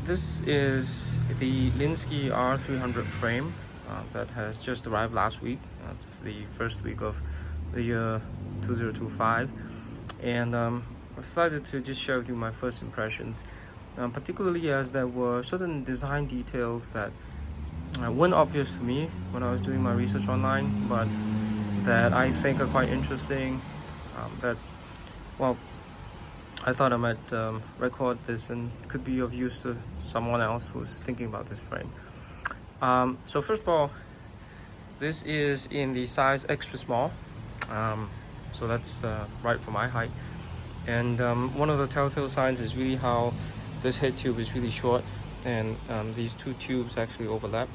This is the Lynskey R300 frame that has just arrived last week. That's the first week of the year 2025, and I've decided to just share with you my first impressions, particularly as there were certain design details that weren't obvious to me when I was doing my research online, but that I think are quite interesting. I thought I might record this and could be of use to someone else who's thinking about this frame. So first of all, this is in the size extra small, so that's right for my height. And one of the telltale signs is really how this head tube is really short, and these two tubes actually overlap.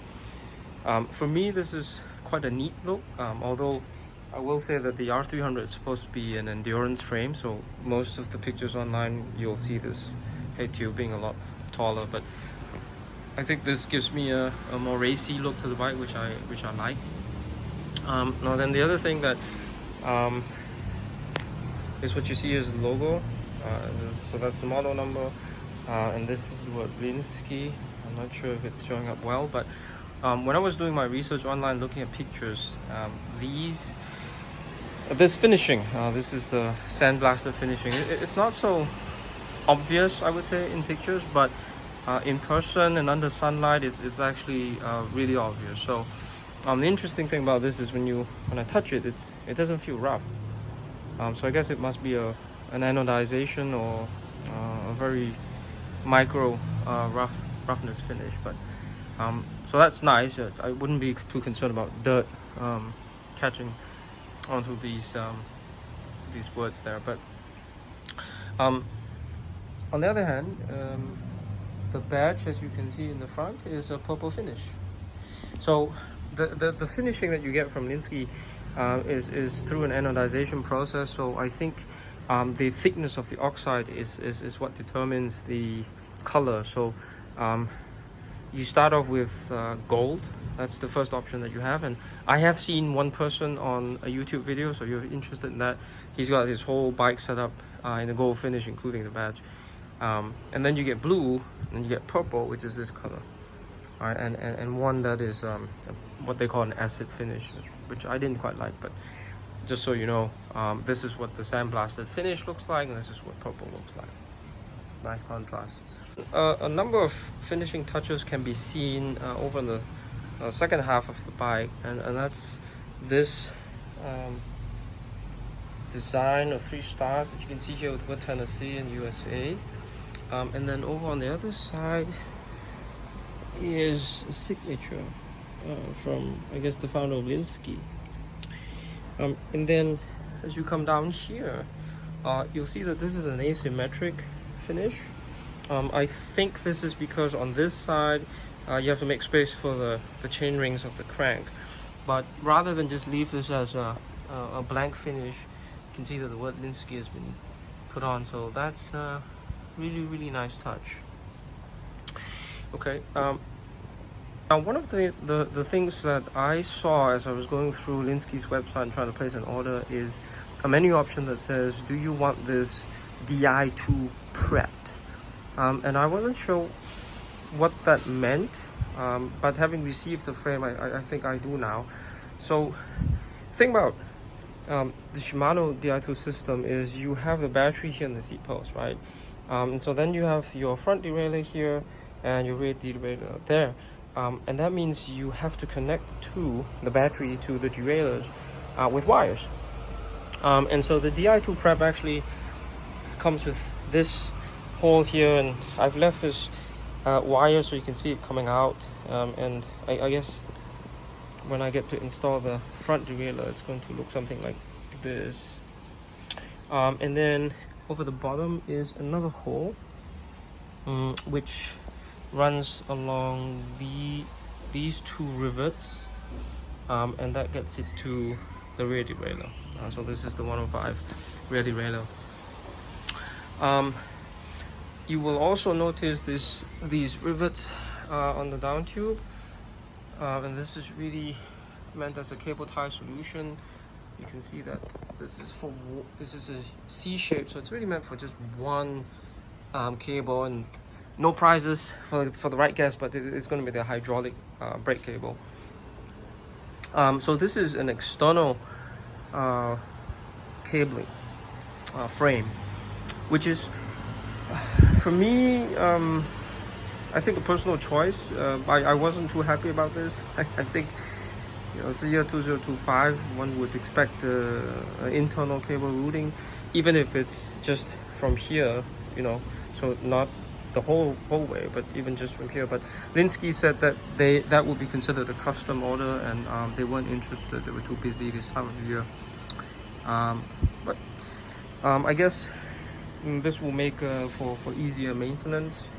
For me, this is quite a neat look, although I will say that the R300 is supposed to be an endurance frame, so most of the pictures online you'll see this head tube being a lot taller, but I think this gives me a more racy look to the bike, which I like. Now then, the other thing that is what you see is the logo. So that's the model number, and this is the word Lynskey. I'm not sure if it's showing up well, but when I was doing my research online looking at pictures, this finishing, this is the sandblasted finishing. It's not so obvious, I would say, in pictures, but in person and under sunlight, it's actually really obvious. So the interesting thing about this is when I touch it, it doesn't feel rough. So I guess it must be an anodization or a very micro roughness finish. But so that's nice. I wouldn't be too concerned about dirt catching onto these words there. But on the other hand, the badge, as you can see in the front, is a purple finish. So the finishing that you get from Lynskey is through an anodization process. So I think the thickness of the oxide is what determines the color. So you start off with gold. That's the first option that you have, and I have seen one person on a YouTube video, so if you're interested in that, he's got his whole bike set up in a gold finish, including the badge. And then you get blue, and you get purple, which is this color. All right, and one that is what they call an acid finish, which I didn't quite like, but just so you know, this is what the sandblasted finish looks like, and this is what purple looks like. It's a nice contrast. A number of finishing touches can be seen over in the second half of the bike, and that's this design of 3 stars that you can see here with Tennessee and USA. And then over on the other side is a signature from, I guess, the founder of Lynskey. And then as you come down here, you'll see that this is an asymmetric finish. I think this is because on this side you have to make space for the chain rings of the crank, but rather than just leave this as a blank finish, you can see that the word Lynskey has been put on, so that's really nice touch. Okay, now one of the things that I saw as I was going through Lynskey's website and trying to place an order is a menu option that says, do you want this Di2 prepped? And I wasn't sure what that meant, but having received the frame, I think I do now. So the thing about the Shimano Di2 system is you have the battery here in the seat post, right? And so then you have your front derailleur here and your rear derailleur there, and that means you have to connect the battery to the derailleurs with wires. And so the Di2 prep actually comes with this hole here, and I've left this wire so you can see it coming out, and I guess when I get to install the front derailleur, it's going to look something like this. And then over the bottom is another hole which runs along these 2 rivets, and that gets it to the rear derailleur. So this is the 105 rear derailleur. You will also notice these rivets on the down tube, and this is really meant as a cable tie solution. You can see that this is a C shape, so it's really meant for just one cable, and no prizes for the right guess, but it's going to be the hydraulic brake cable. So this is an external cabling frame, which is for me, I think a personal choice. I wasn't too happy about this. I think, you know, it's the year 2025. One would expect an internal cable routing, even if it's just from here, you know, so not the whole way, but even just from here. But Lynskey said that that would be considered a custom order, and they weren't interested. They were too busy this time of year. But I guess this will make for easier maintenance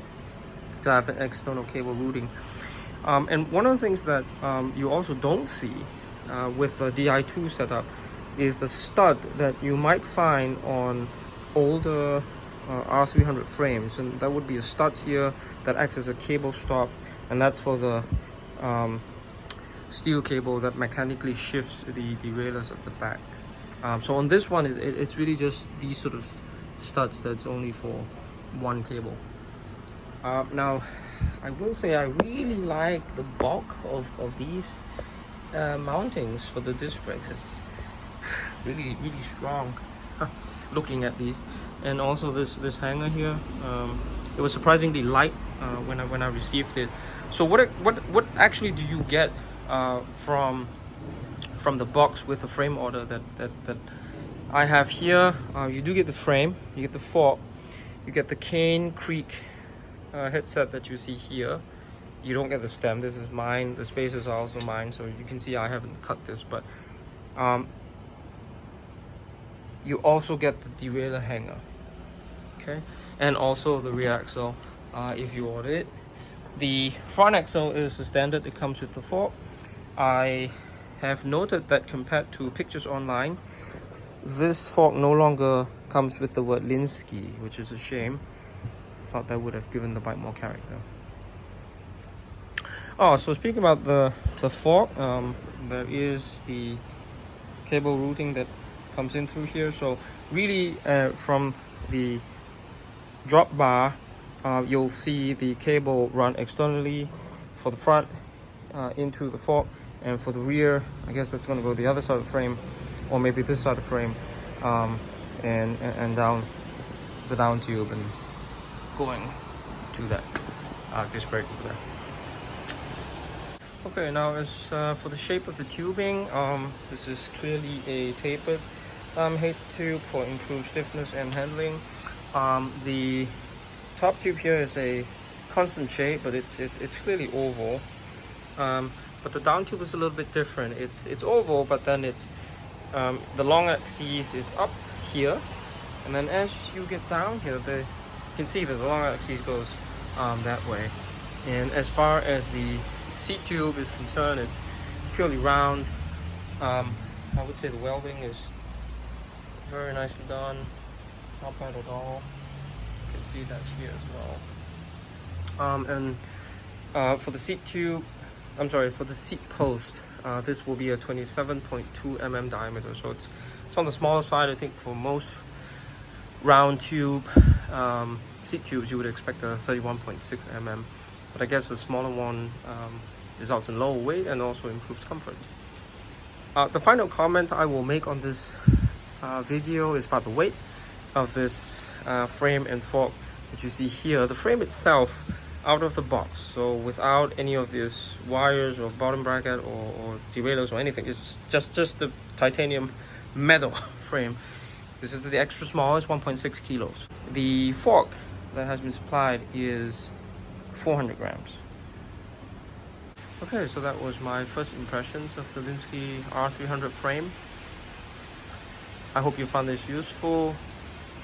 to have an external cable routing. And one of the things that you also don't see with the Di2 setup is a stud that you might find on older R300 frames, and that would be a stud here that acts as a cable stop, and that's for the steel cable that mechanically shifts the derailleurs at the back. So on this one, it's really just these sort of studs that's only for one cable. Now, I will say I really like the bulk of these mountings for the disc brakes. It's really strong looking at these, and also this hanger here. It was surprisingly light when I received it. So what actually do you get from the box with the frame order that I have here? You do get the frame, you get the fork, you get the Cane Creek headset that you see here. You don't get the stem. This is mine. The spacers are also mine, so you can see I haven't cut this, but you also get the derailleur hanger, okay, and also the rear axle if you order it. The front axle is the standard. It comes with the fork. I have noted that compared to pictures online, this fork no longer comes with the word Lynskey, which is a shame. Thought that would have given the bike more character. Oh, so speaking about the fork, there is the cable routing that comes in through here. So really from the drop bar, you'll see the cable run externally for the front into the fork, and for the rear, I guess that's going to go the other side of the frame, or maybe this side of the frame, and down the down tube and going to that disc brake over there. Okay, now as for the shape of the tubing, this is clearly a tapered head tube for improved stiffness and handling. The top tube here is a constant shape, but it's clearly oval. But the down tube is a little bit different. It's oval, but then it's the long axis is up here, and then as you get down here, you can see that the long axis goes that way. And as far as the seat tube is concerned, it's purely round. I would say the welding is very nicely done, not bad at all. You can see that here as well. And for the seat tube, for the seat post, this will be a 27.2 mm diameter, so it's on the smaller side. I think for most round tube seat tubes you would expect a 31.6 mm, but I guess the smaller one results in lower weight and also improves comfort. The final comment I will make on this video is about the weight of this frame and fork that you see here. The frame itself, out of the box, so without any of these wires or bottom bracket or derailleurs or anything, it's just the titanium metal frame. This is the extra small, it's 1.6 kilos. The fork that has been supplied is 400 grams. Okay, so that was my first impressions of the Lynskey R300 frame. I hope you found this useful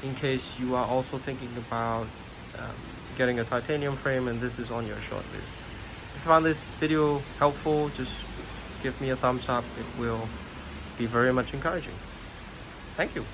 in case you are also thinking about getting a titanium frame and this is on your short list. If you found this video helpful, just give me a thumbs up. It will be very much encouraging. Thank you.